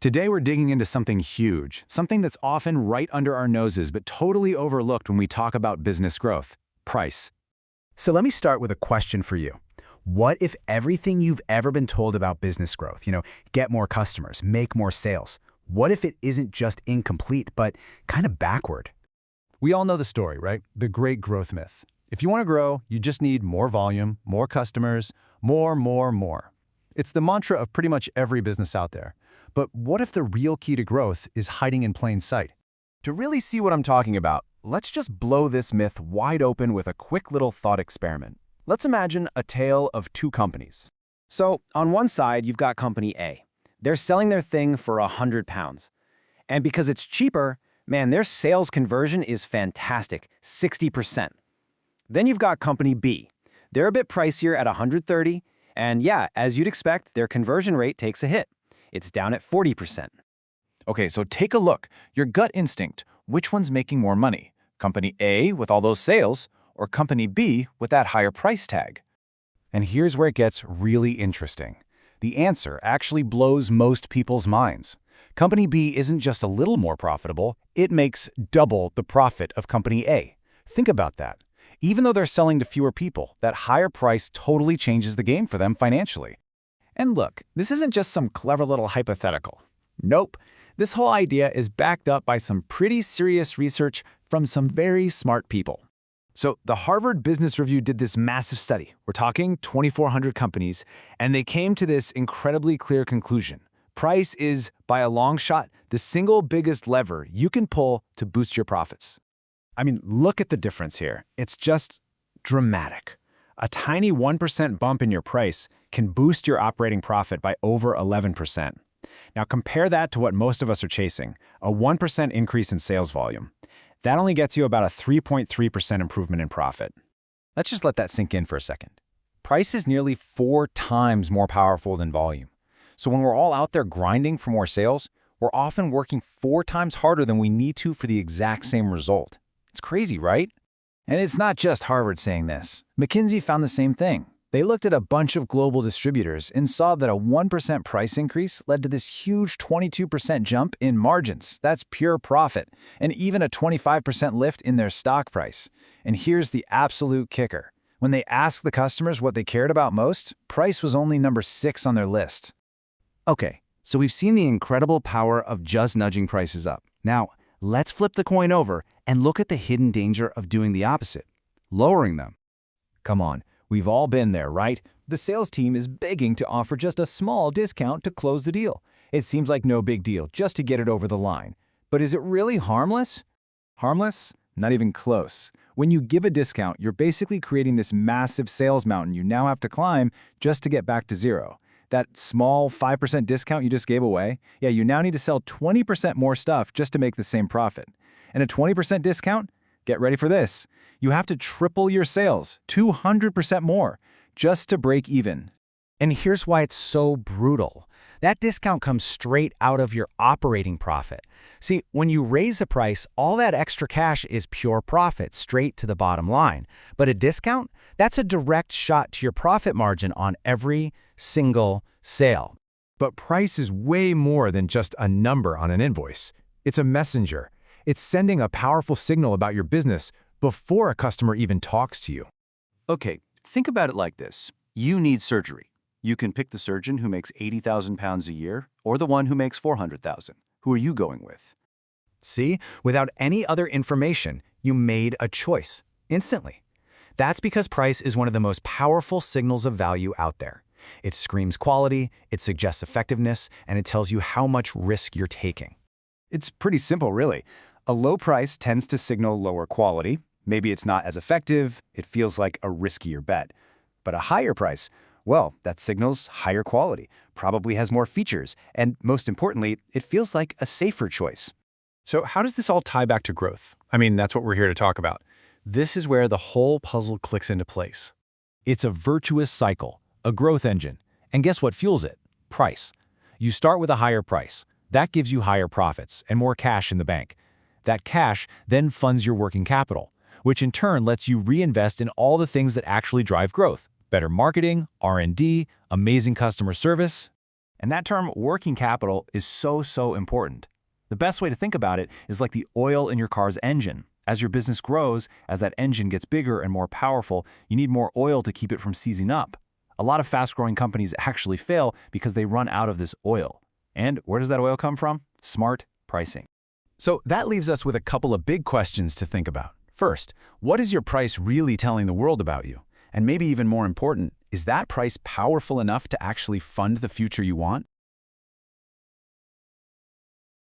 Today we're digging into something huge, something that's often right under our noses but totally overlooked when we talk about business growth: price. So let me start with a question for you. What if everything you've ever been told about business growth, get more customers, make more sales, what if it isn't just incomplete, but kind of backward? We all know the story, right? The great growth myth. If you want to grow, you just need more volume, more customers, more. It's the mantra of pretty much every business out there. But what if the real key to growth is hiding in plain sight? To really see what I'm talking about, let's just blow this myth wide open with a quick little thought experiment. Let's imagine a tale of two companies. So, on one side, you've got company A. They're selling their thing for £100. And because it's cheaper, man, their sales conversion is fantastic, 60%. Then you've got company B. They're a bit pricier at $130, and yeah, as you'd expect, their conversion rate takes a hit. It's down at 40%. Okay, so take a look. Your gut instinct. Which one's making more money? Company A with all those sales, or Company B with that higher price tag? And here's where it gets really interesting. The answer actually blows most people's minds. Company B isn't just a little more profitable, it makes double the profit of Company A. Think about that. Even though they're selling to fewer people, that higher price totally changes the game for them financially. And look, this isn't just some clever little hypothetical. Nope. This whole idea is backed up by some pretty serious research from some very smart people. So the Harvard Business Review did this massive study. We're talking 2,400 companies, and they came to this incredibly clear conclusion. Price is, by a long shot, the single biggest lever you can pull to boost your profits. I mean, look at the difference here. It's just dramatic. A tiny 1% bump in your price can boost your operating profit by over 11%. Now compare that to what most of us are chasing, a 1% increase in sales volume. That only gets you about a 3.3% improvement in profit. Let's just let that sink in for a second. Price is nearly 4 times more powerful than volume. So when we're all out there grinding for more sales, we're often working 4 times harder than we need to for the exact same result. It's crazy, right? And it's not just Harvard saying this. McKinsey found the same thing. They looked at a bunch of global distributors and saw that a 1% price increase led to this huge 22% jump in margins. That's pure profit, and even a 25% lift in their stock price. And here's the absolute kicker. When they asked the customers what they cared about most, price was only number 6 on their list. Okay, so we've seen the incredible power of just nudging prices up. Now, let's flip the coin over and look at the hidden danger of doing the opposite, lowering them. Come on, we've all been there, right? The sales team is begging to offer just a small discount to close the deal. It seems like no big deal just to get it over the line. But is it really harmless? Harmless? Not even close. When you give a discount, you're basically creating this massive sales mountain you now have to climb just to get back to zero. That small 5% discount you just gave away, yeah, you now need to sell 20% more stuff just to make the same profit. And a 20% discount? Get ready for this. You have to triple your sales, 200% more, just to break even. And here's why it's so brutal. That discount comes straight out of your operating profit. See, when you raise a price, all that extra cash is pure profit straight to the bottom line. But a discount, that's a direct shot to your profit margin on every single sale. But price is way more than just a number on an invoice. It's a messenger. It's sending a powerful signal about your business before a customer even talks to you. Okay, think about it like this. You need surgery. You can pick the surgeon who makes £80,000 a year or the one who makes $400,000. Who are you going with? See, without any other information, you made a choice instantly. That's because price is one of the most powerful signals of value out there. It screams quality, it suggests effectiveness, and it tells you how much risk you're taking. It's pretty simple, really. A low price tends to signal lower quality. Maybe it's not as effective, it feels like a riskier bet. But a higher price, well, that signals higher quality, probably has more features, and most importantly, it feels like a safer choice. So how does this all tie back to growth? I mean, that's what we're here to talk about. This is where the whole puzzle clicks into place. It's a virtuous cycle, a growth engine. And guess what fuels it? Price. You start with a higher price. That gives you higher profits and more cash in the bank. That cash then funds your working capital, which in turn lets you reinvest in all the things that actually drive growth. Better marketing, R&D, amazing customer service. And that term, working capital, is so important. The best way to think about it is like the oil in your car's engine. As your business grows, as that engine gets bigger and more powerful, you need more oil to keep it from seizing up. A lot of fast-growing companies actually fail because they run out of this oil. And where does that oil come from? Smart pricing. So that leaves us with a couple of big questions to think about. First, what is your price really telling the world about you? And maybe even more important, is that price powerful enough to actually fund the future you want?